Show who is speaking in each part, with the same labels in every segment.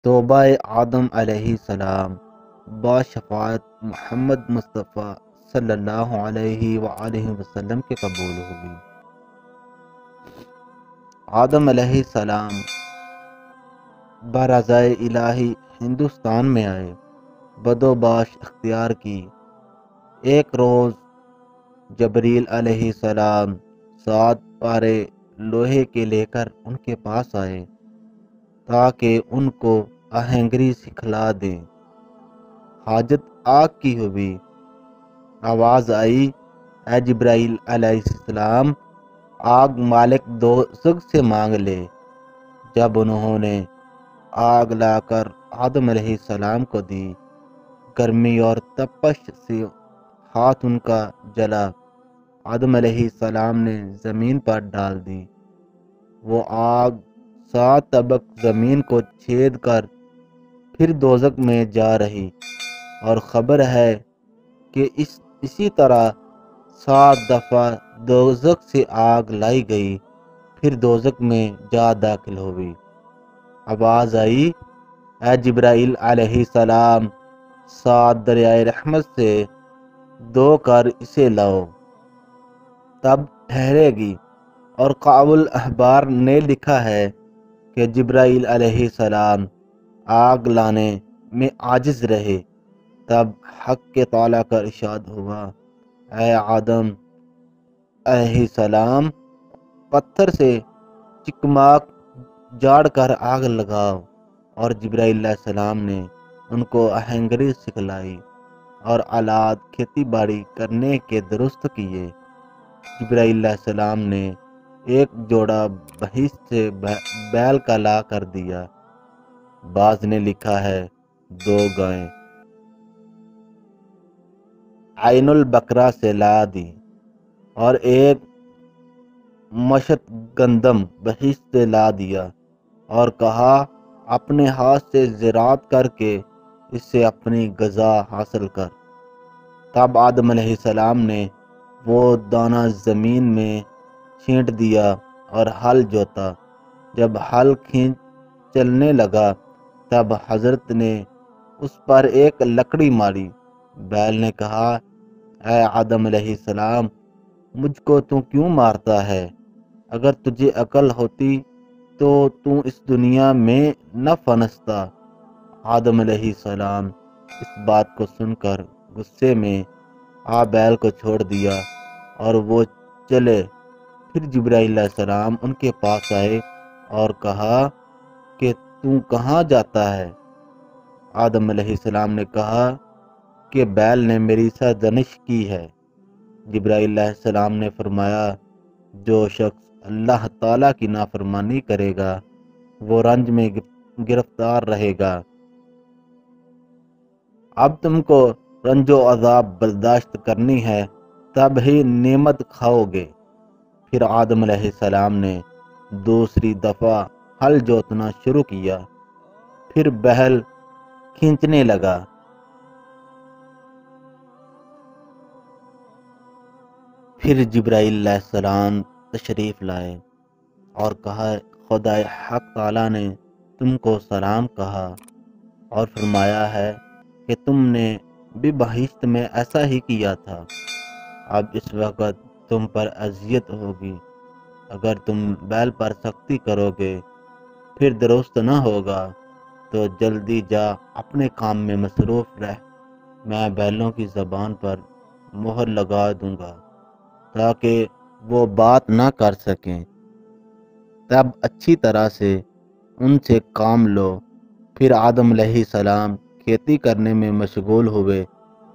Speaker 1: توبہ آدم علیہ السلام باشفاعت محمد مصطفیٰ صلی اللہ علیہ وآلہ وسلم کے قبول ہوگی۔ آدم علیہ السلام برضائے الہی ہندوستان میں آئے، بدوباش اختیار کی۔ ایک روز جبریل علیہ السلام 7 پارے لوہے کے لے کر ان کے پاس آئے تاکہ ان کو آہنگری سکھلا دیں۔ حاجت آگ کی ہوئی، آواز آئی، اے جبرائیل علیہ السلام، آگ مالک دوزخ سے مانگ لے۔ جب انہوں نے آگ لا کر آدم علیہ السلام کو دی، گرمی اور تپش سے ہاتھ ان کا جلا۔ آدم علیہ السلام نے زمین پر ڈال دی۔ وہ آگ 7 طبق زمین کو چھید کر پھر دوزخ میں جا رہی، اور خبر ہے کہ اسی طرح 7 دفعہ دوزخ سے آگ لائی گئی، پھر دوزخ میں جا داخل ہوئی۔ آواز آئی، اے جبرائیل علیہ السلام، 7 دریائے رحمت سے دو کر اسے لاؤ، تب ٹھہرے گی۔ اور قاء الاحبار نے لکھا ہے کہ جبرائیل علیہ السلام آگ لانے میں عاجز رہے۔ تب حق کے تعالیٰ کا ارشاد ہوا، اے آدم علیہ السلام، پتھر سے چکماک جاڑ کر آگ لگاؤ۔ اور جبرائیل علیہ السلام نے ان کو آہنگری سکھلائی اور آلات کھیتی باڑی کرنے کے درست کیے۔ جبرائیل علیہ السلام نے ایک جوڑا بہشت سے بیل کا لا کر دیا۔ بعض نے لکھا ہے 2 گائیں۔ عین البقرہ سے لا دی، اور ایک مشت گندم بہشت سے لا دیا، اور کہا، اپنے ہاتھ سے زراعت کر کے اس سے اپنی غذا حاصل کر۔ تب آدم علیہ السلام نے وہ دانہ زمین میں چھینٹ دیا اور ہل جوتا۔ جب ہل کھینچ چلنے لگا، تب حضرت نے اس پر ایک لکڑی ماری۔ بیل نے کہا، اے آدم علیہ السلام، مجھ کو تو کیوں مارتا ہے؟ اگر تجھے عقل ہوتی تو اس دنیا میں نہ پھنستا۔ آدم علیہ السلام اس بات کو سن کر غصے میں بیل کو چھوڑ دیا اور وہ چلے۔ پھر جبرائیل علیہ السلام ان کے پاس آئے اور کہا کہ تو کہاں جاتا ہے؟ آدم علیہ السلام نے کہا کہ بیل نے میری سرزنش کی ہے۔ جبرائیل علیہ السلام نے فرمایا، جو شخص اللہ تعالیٰ کی نافرمانی کرے گا وہ رنج میں گرفتار رہے گا۔ اب تم کو رنج و عذاب برداشت کرنی ہے، تب ہی نعمت کھاؤ گے۔ پھر آدم علیہ السلام نے دوسری دفعہ ہل جوتنا شروع کیا، پھر بیل کھینچنے لگا۔ پھر جبرائیل علیہ السلام تشریف لائے اور کہا، خدا حق تعالیٰ نے تم کو سلام کہا اور فرمایا ہے کہ تم نے بھی بہشت میں ایسا ہی کیا تھا۔ اب اس وقت تم پر اذیت ہوگی۔ اگر تم بیل پر سختی کرو گے پھر درست نہ ہوگا تو جلدی جا اپنے کام میں مصروف رہ۔ میں بیلوں کی زبان پر مہر لگا دوں گا تاکہ وہ بات نہ کر سکیں۔ تب اچھی طرح سے ان سے کام لو۔ پھر آدم علیہ السلام کھیتی کرنے میں مشغول ہوئے۔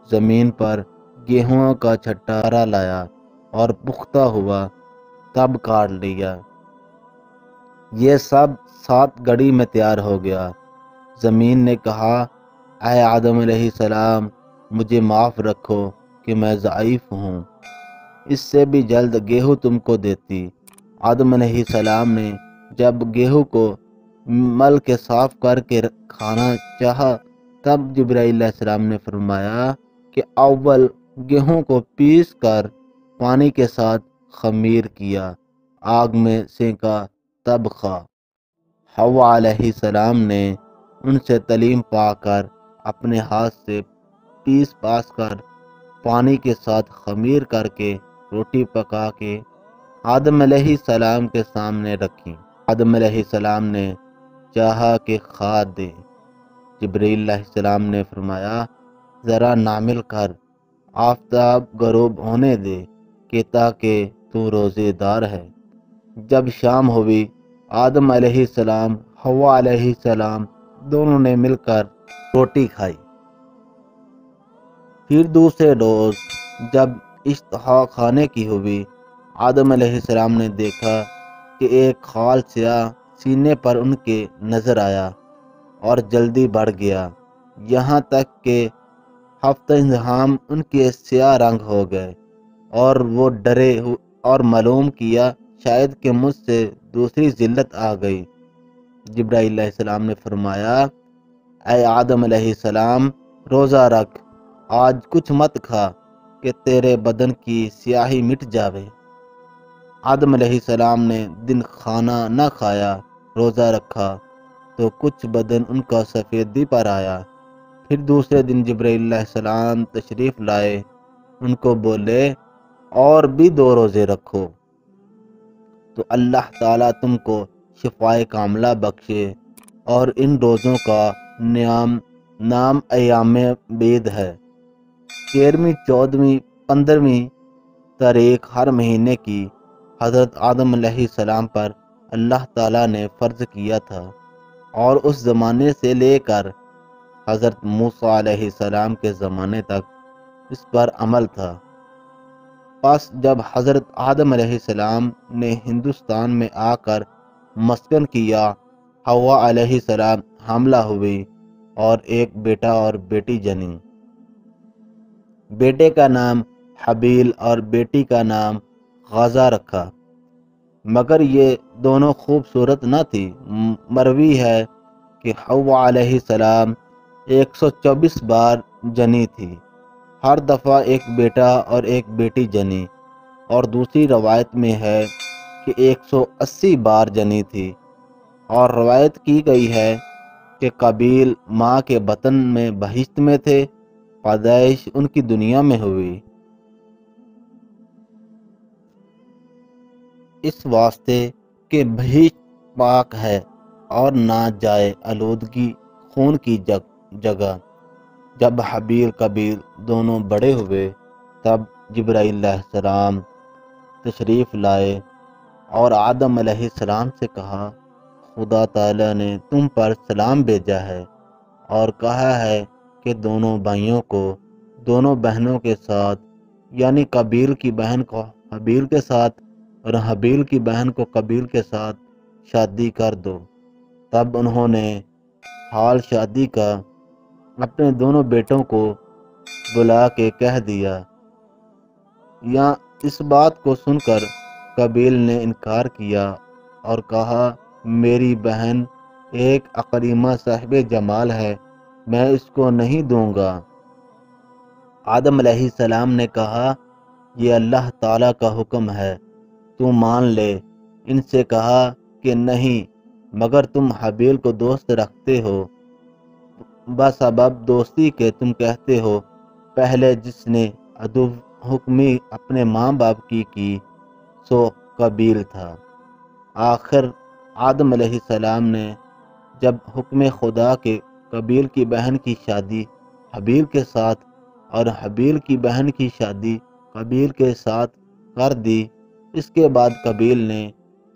Speaker 1: زمین پر گیہوں کا چھٹارا لایا اور پختہ ہوا، تب کاٹ لیا۔ یہ سب 7 گھڑی میں تیار ہو گیا۔ زمین نے کہا، اے آدم علیہ السلام، مجھے معاف رکھو کہ میں ضعیف ہوں، اس سے بھی جلد گیہوں تم کو دیتی۔ آدم علیہ السلام نے جب گیہوں کو مل کے صاف کر کے کھانا چاہا، تب جبرائیل علیہ السلام نے فرمایا کہ اول گیہوں کو پیس کر پانی کے ساتھ خمیر کیا، آگ میں سینکا، تب کھا۔ حوا علیہ السلام نے ان سے تعلیم پا کر اپنے ہاتھ سے پیس پاس کر پانی کے ساتھ خمیر کر کے روٹی پکا کے آدم علیہ السلام کے سامنے رکھی۔ آدم علیہ السلام نے چاہا کہ کھا دے۔ جبرائیل علیہ السلام نے فرمایا ذرا نامل کر، آفتاب غروب ہونے دے کہ تاکہ تو روزے دار ہے۔ جب شام ہوئی، آدم علیہ السلام حوا علیہ السلام دونوں نے مل کر روٹی کھائی۔ پھر دوسرے روز جب اشتہا کھانے کی ہوئی، آدم علیہ السلام نے دیکھا کہ ایک خال سیاہ سینے پر ان کے نظر آیا اور جلدی بڑھ گیا، یہاں تک کہ ہفتہ انضمام ان کے سیاہ رنگ ہو گئے، اور وہ ڈرے اور معلوم کیا شاید کہ مجھ سے دوسری ذلت آ گئی۔ جبرائیل علیہ السلام نے فرمایا اے آدم علیہ السلام روزہ رکھ، آج کچھ مت کھا کہ تیرے بدن کی سیاہی مٹ جاوے۔ آدم علیہ السلام نے دن کھانا نہ کھایا، روزہ رکھا تو کچھ بدن ان کا سفیدی پر آیا۔ پھر دوسرے دن جبرائیل علیہ السلام تشریف لائے، ان کو بولے اور بھی 2 روزے رکھو تو اللہ تعالیٰ تم کو شفائے کاملہ بخشے، اور ان روزوں کا نام ایام بید ہے۔ 13ویں 14ویں 15ویں تاریخ ہر مہینے کی حضرت آدم علیہ السلام پر اللہ تعالیٰ نے فرض کیا تھا، اور اس زمانے سے لے کر حضرت موسیٰ علیہ السلام کے زمانے تک اس پر عمل تھا۔ پس جب حضرت آدم علیہ السلام نے ہندوستان میں آ کر مسکن کیا، حوا علیہ السلام حاملہ ہوئی اور ایک بیٹا اور بیٹی جنی۔ بیٹے کا نام حابیل اور بیٹی کا نام غازہ رکھا، مگر یہ دونوں خوبصورت نہ تھی۔ مروی ہے کہ حوا علیہ السلام 124 بار جنی تھی، ہر دفعہ ایک بیٹا اور ایک بیٹی جنی، اور دوسری روایت میں ہے کہ 180 بار جنی تھی، اور روایت کی گئی ہے کہ قابیل ماں کے بطن میں بہشت میں تھے، پیدائش ان کی دنیا میں ہوئی۔ اس واسطے کہ بہشت پاک ہے اور نہ جائے آلودگی خون کی جگہ۔ جب حابیل قابیل دونوں بڑے ہوئے تب جبرائیل علیہ السلام تشریف لائے اور آدم علیہ السلام سے کہا خدا تعالیٰ نے تم پر سلام بھیجا ہے اور کہا ہے کہ دونوں بھائیوں کو دونوں بہنوں کے ساتھ، یعنی قابیل کی بہن کو حابیل کے ساتھ اور حابیل کی بہن کو قابیل کے ساتھ شادی کر دو۔ تب انہوں نے حال شادی کا اپنے دونوں بیٹوں کو بلا کے کہہ دیا۔ یا اس بات کو سن کر قابیل نے انکار کیا اور کہا میری بہن ایک عقلیمہ صاحب جمال ہے، میں اس کو نہیں دوں گا۔ آدم علیہ السلام نے کہا یہ اللہ تعالیٰ کا حکم ہے، تو مان لے۔ ان سے کہا کہ نہیں، مگر تم حابیل کو دوست رکھتے ہو، بسبب دوستی کے تم کہتے ہو پہلے جس نے عدو حکمی اپنے ماں باپ کی سو قابیل تھا۔ آخر آدم علیہ السلام نے جب حکم خدا کے قابیل کی بہن کی شادی حابیل کے ساتھ اور حابیل کی بہن کی شادی قابیل کے ساتھ کر دی، اس کے بعد قابیل نے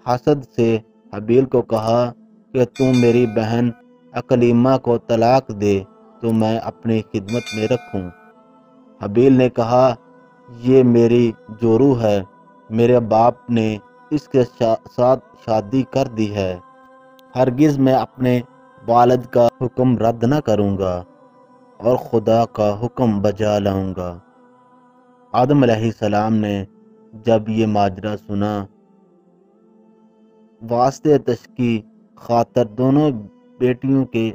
Speaker 1: حسد سے حابیل کو کہا کہ تم میری بہن عقلیمہ کو طلاق دے تو میں اپنی خدمت میں رکھوں۔ حابیل نے کہا یہ میری جورو ہے، میرے باپ نے اس کے ساتھ شادی کر دی ہے، ہرگز میں اپنے والد کا حکم رد نہ کروں گا اور خدا کا حکم بجا لاؤں گا۔ آدم علیہ السلام نے جب یہ ماجرا سنا، واسطے تشکی خاطر دونوں بیٹیوں کے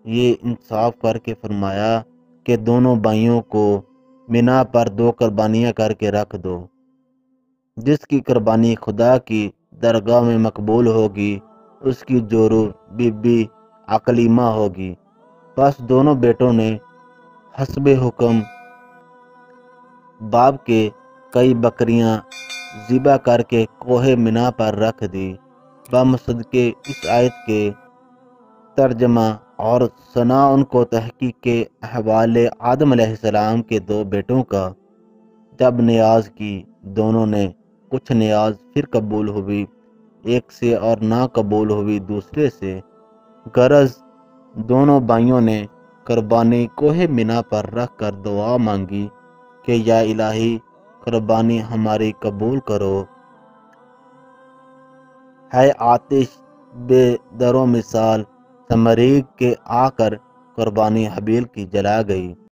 Speaker 1: یہ انصاف کر کے فرمایا کہ دونوں بھائیوں کو منا پر 2 قربانیاں کر کے رکھ دو، جس کی قربانی خدا کی درگاہ میں مقبول ہوگی اس کی جورو بی بی عقلیمہ ہوگی۔ بس دونوں بیٹوں نے حسب حکم باپ کے کئی بکریاں ذبح کر کے کوہ منا پر رکھ دی۔ بمصدقِ اس آیت کے ترجمہ اور سنا ان کو تحقیق کے احوال آدم علیہ السلام کے دو بیٹوں کا جب نیاز کی، دونوں نے کچھ نیاز پھر قبول ہوئی ایک سے اور نہ قبول ہوئی دوسرے سے۔ غرض دونوں بھائیوں نے قربانی کوہ منا پر رکھ کر دعا مانگی کہ یا الہی قربانی ہماری قبول کرو۔ ہے آتش بے در و مثال، تمریغ کے آ کر قربانی حابیل کی جلا گئی۔